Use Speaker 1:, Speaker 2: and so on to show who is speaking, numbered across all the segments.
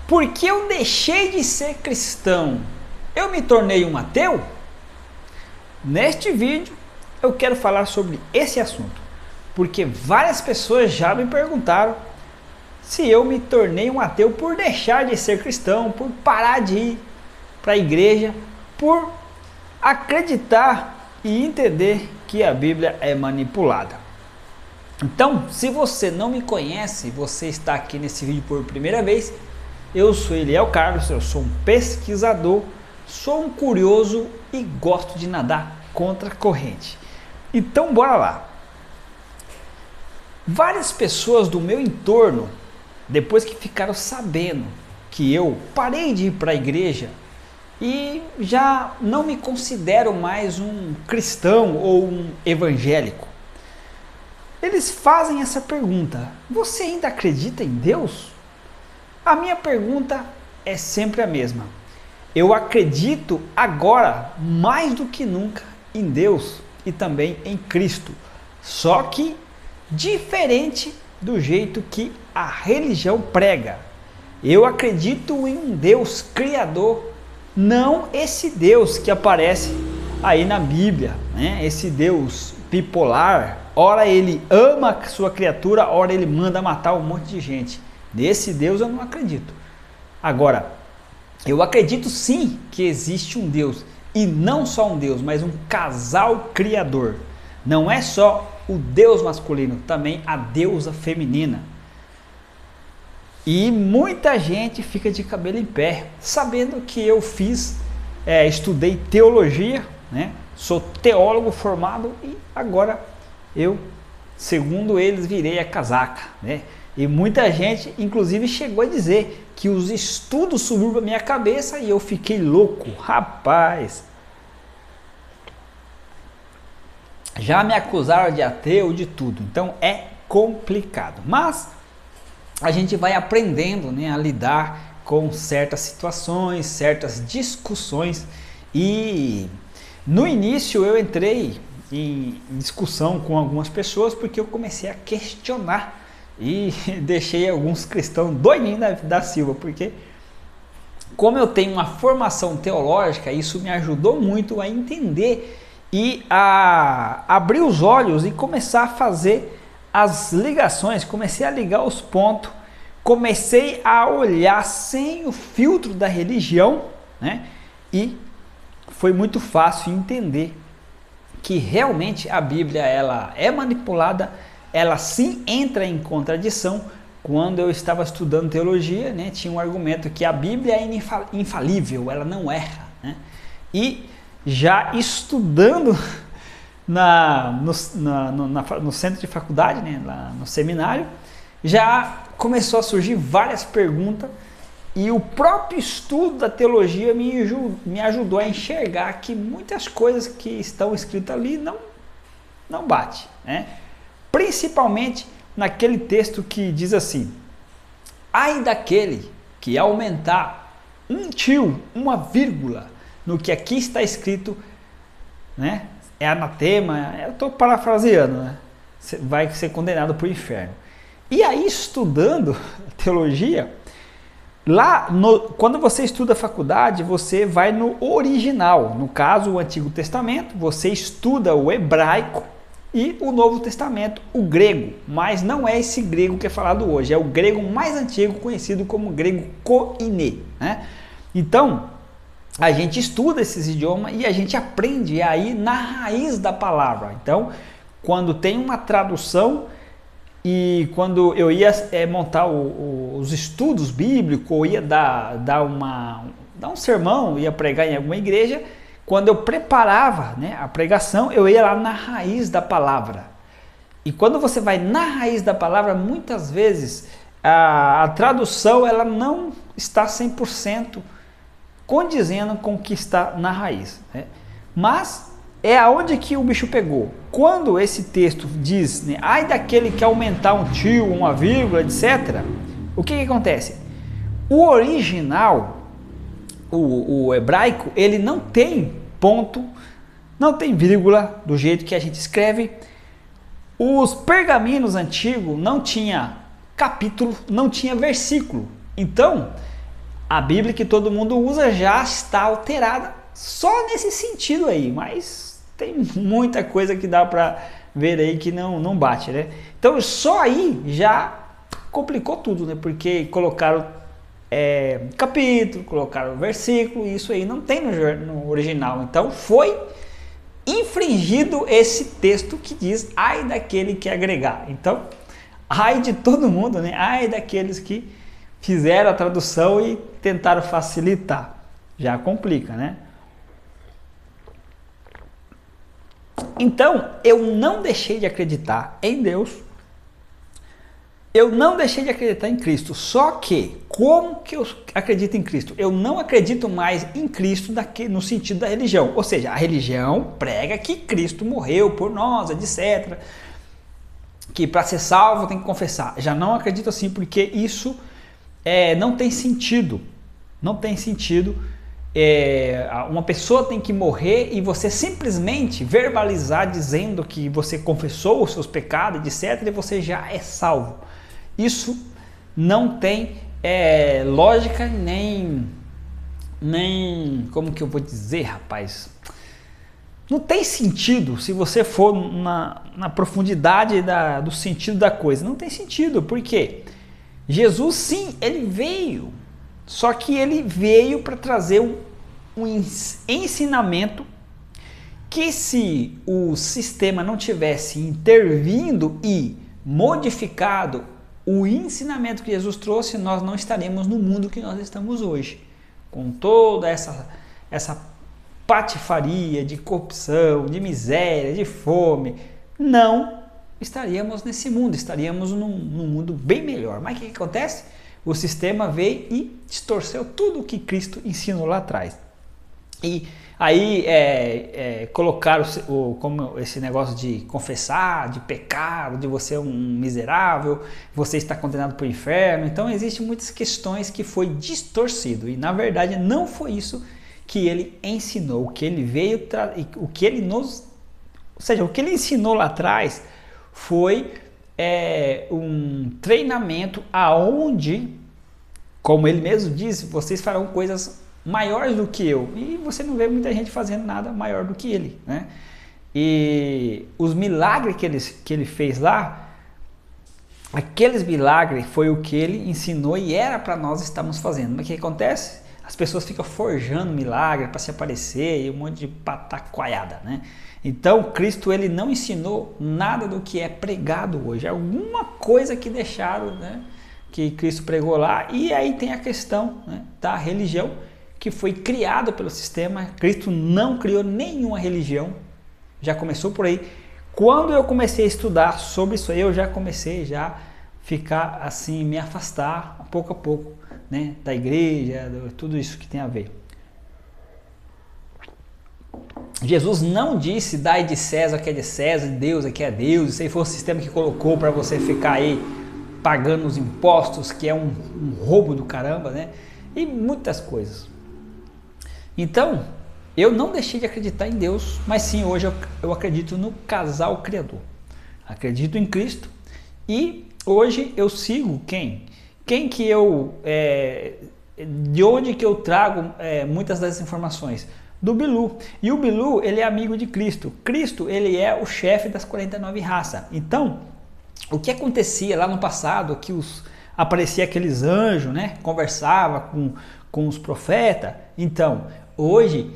Speaker 1: Porque eu deixei de ser cristão, eu me tornei um ateu? Neste vídeo eu quero falar sobre esse assunto, porque várias pessoas já me perguntaram se eu me tornei um ateu por deixar de ser cristão, por parar de ir para a igreja, por acreditar e entender que a Bíblia é manipulada. Então, se você não me conhece, você está aqui nesse vídeo por primeira vez, eu sou Eliel Carlos, eu sou um pesquisador, sou um curioso e gosto de nadar contra a corrente. Então, bora lá. Várias pessoas do meu entorno, depois que ficaram sabendo que eu parei de ir para a igreja e já não me considero mais um cristão ou um evangélico, eles fazem essa pergunta: você ainda acredita em Deus? A minha pergunta é sempre a mesma. Eu acredito agora mais do que nunca em Deus e também em Cristo, só que diferente do jeito que a religião prega. Eu acredito em um Deus criador, não esse Deus que aparece aí na Bíblia, né? Esse Deus bipolar, ora ele ama a sua criatura, ora ele manda matar um monte de gente. Nesse Deus eu não acredito. Agora, eu acredito sim que existe um Deus, e não só um Deus, mas um casal criador. Não é só o Deus masculino, também a deusa feminina. E muita gente fica de cabelo em pé, sabendo que eu estudei teologia, né? Sou teólogo formado e agora eu, segundo eles, virei a casaca, né? E muita gente, inclusive, chegou a dizer que os estudos subiram para minha cabeça e eu fiquei louco. Rapaz, já me acusaram de ateu, de tudo. Então é complicado. Mas a gente vai aprendendo, né, a lidar com certas situações, certas discussões. E no início eu entrei em discussão com algumas pessoas porque eu comecei a questionar e deixei alguns cristãos doidinhos da Silva, porque como eu tenho uma formação teológica, isso me ajudou muito a entender e a abrir os olhos e começar a fazer as ligações, comecei a ligar os pontos, comecei a olhar sem o filtro da religião, né? E foi muito fácil entender que realmente a Bíblia ela é manipulada, ela sim entra em contradição. Quando eu estava estudando teologia, né, tinha um argumento que a Bíblia é infalível, ela não erra, né? E já estudando no centro de faculdade, né, lá no seminário, já começou a surgir várias perguntas e o próprio estudo da teologia me ajudou a enxergar que muitas coisas que estão escritas ali não bate, né? Principalmente naquele texto que diz assim: ai daquele que aumentar um tio, uma vírgula, no que aqui está escrito, né? É anatema, eu estou parafraseando, né? Vai ser condenado para o inferno. E aí, estudando teologia, quando você estuda a faculdade, você vai no original, no caso o Antigo Testamento, você estuda o hebraico e o Novo Testamento, o grego, mas não é esse grego que é falado hoje, é o grego mais antigo, conhecido como grego koiné, né? Então, a gente estuda esses idiomas e a gente aprende aí na raiz da palavra. Então, quando tem uma tradução e quando eu ia montar os estudos bíblicos, ou ia dar um sermão, ia pregar em alguma igreja, quando eu preparava, né, a pregação, eu ia lá na raiz da palavra. E quando você vai na raiz da palavra, muitas vezes a tradução ela não está 100% condizendo com o que está na raiz, né? Mas é aonde que o bicho pegou. Quando esse texto diz, né, ai daquele que aumentar um tio, uma vírgula, etc., o que acontece? O original, o hebraico, ele não tem ponto, não tem vírgula do jeito que a gente escreve. Os pergaminhos antigos não tinha capítulo, não tinha versículo. Então, A Bíblia que todo mundo usa já está alterada só nesse sentido aí, mas tem muita coisa que dá para ver aí que não bate, né? Então só aí já complicou tudo, né? Porque colocaram capítulo, colocaram versículo, e isso aí não tem no original. Então foi infringido esse texto que diz ai daquele que agregar. Então, ai de todo mundo, né? Ai daqueles que fizeram a tradução e tentaram facilitar. Já complica, né? Então, eu não deixei de acreditar em Deus. Eu não deixei de acreditar em Cristo. Só que, como que eu acredito em Cristo? Eu não acredito mais em Cristo no sentido da religião. Ou seja, a religião prega que Cristo morreu por nós, etc. Que para ser salvo tem que confessar. Já não acredito assim, porque isso não tem sentido. Não tem sentido. Uma pessoa tem que morrer e você simplesmente verbalizar dizendo que você confessou os seus pecados, etc. E você já é salvo. Isso não tem lógica nem como que eu vou dizer, rapaz? Não tem sentido se você for na profundidade do sentido da coisa. Não tem sentido, porque Jesus sim, ele veio, só que ele veio para trazer um ensinamento que, se o sistema não tivesse intervindo e modificado o ensinamento que Jesus trouxe, nós não estaríamos no mundo que nós estamos hoje, com toda essa patifaria de corrupção, de miséria, de fome. Não estaríamos nesse mundo, estaríamos num mundo bem melhor. Mas o que acontece? O sistema veio e distorceu tudo o que Cristo ensinou lá atrás. E aí colocaram como esse negócio de confessar, de pecado, de você é um miserável, você está condenado para o inferno. Então existem muitas questões que foi distorcido, e na verdade não foi isso que ele ensinou. O que ele veio, o que ele o que ele ensinou lá atrás foi um treinamento aonde, como ele mesmo disse, vocês farão coisas maiores do que eu. E você não vê muita gente fazendo nada maior do que ele, né? E os milagres que ele fez lá, aqueles milagres foi o que ele ensinou e era para nós estarmos fazendo. Mas o que acontece? As pessoas ficam forjando milagre para se aparecer e um monte de pataquaiada, né? Então Cristo, ele não ensinou nada do que é pregado hoje. Alguma coisa que deixaram, né, que Cristo pregou lá. E aí tem a questão, né, da religião, que foi criado pelo sistema. Cristo não criou nenhuma religião. Já começou por aí. Quando eu comecei a estudar sobre isso aí, eu já comecei a ficar assim, me afastar pouco a pouco, né, da igreja, tudo isso que tem a ver. Jesus não disse dai de César o que é de César, de Deus o que é Deus. Isso aí foi o sistema que colocou para você ficar aí pagando os impostos, que é um roubo do caramba, né? E muitas coisas. Então, eu não deixei de acreditar em Deus, mas sim, hoje eu acredito no casal criador. Acredito em Cristo e hoje eu sigo quem? Quem que de onde que eu trago muitas das informações? Do Bilu. E o Bilu, ele é amigo de Cristo. Cristo, ele é o chefe das 49 raças. Então, o que acontecia lá no passado, que aparecia aqueles anjos, né? Conversava com os profetas. Então, hoje,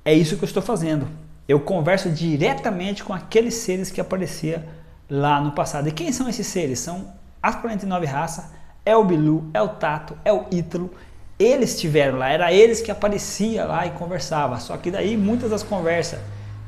Speaker 1: é isso que eu estou fazendo. Eu converso diretamente com aqueles seres que apareciam lá no passado. E quem são esses seres? São as 49 raças, é o Bilu, é o Tato, é o Ítalo. Eles estiveram lá, era eles que aparecia lá e conversava. Só que daí muitas das conversas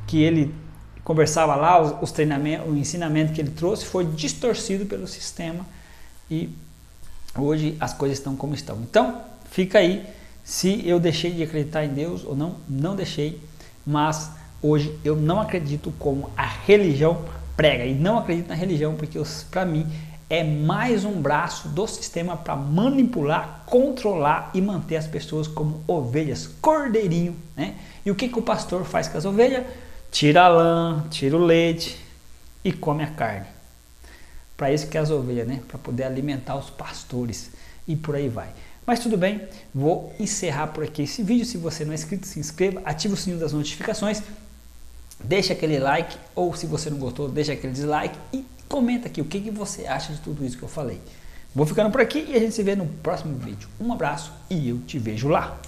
Speaker 1: que ele conversava lá, os treinamentos, o ensinamento que ele trouxe foi distorcido pelo sistema e hoje as coisas estão como estão. Então, fica aí se eu deixei de acreditar em Deus ou não. Não deixei, mas hoje eu não acredito como a religião prega. E não acredito na religião porque, para mim, é mais um braço do sistema para manipular, controlar e manter as pessoas como ovelhas, cordeirinho, né? E o que o pastor faz com as ovelhas? Tira a lã, tira o leite e come a carne. Para isso que é as ovelhas, né? Para poder alimentar os pastores e por aí vai. Mas tudo bem, vou encerrar por aqui esse vídeo. Se você não é inscrito, se inscreva, ative o sininho das notificações, deixa aquele like, ou se você não gostou, deixa aquele dislike e comenta aqui o que você acha de tudo isso que eu falei. Vou ficando por aqui e a gente se vê no próximo vídeo. Um abraço e eu te vejo lá.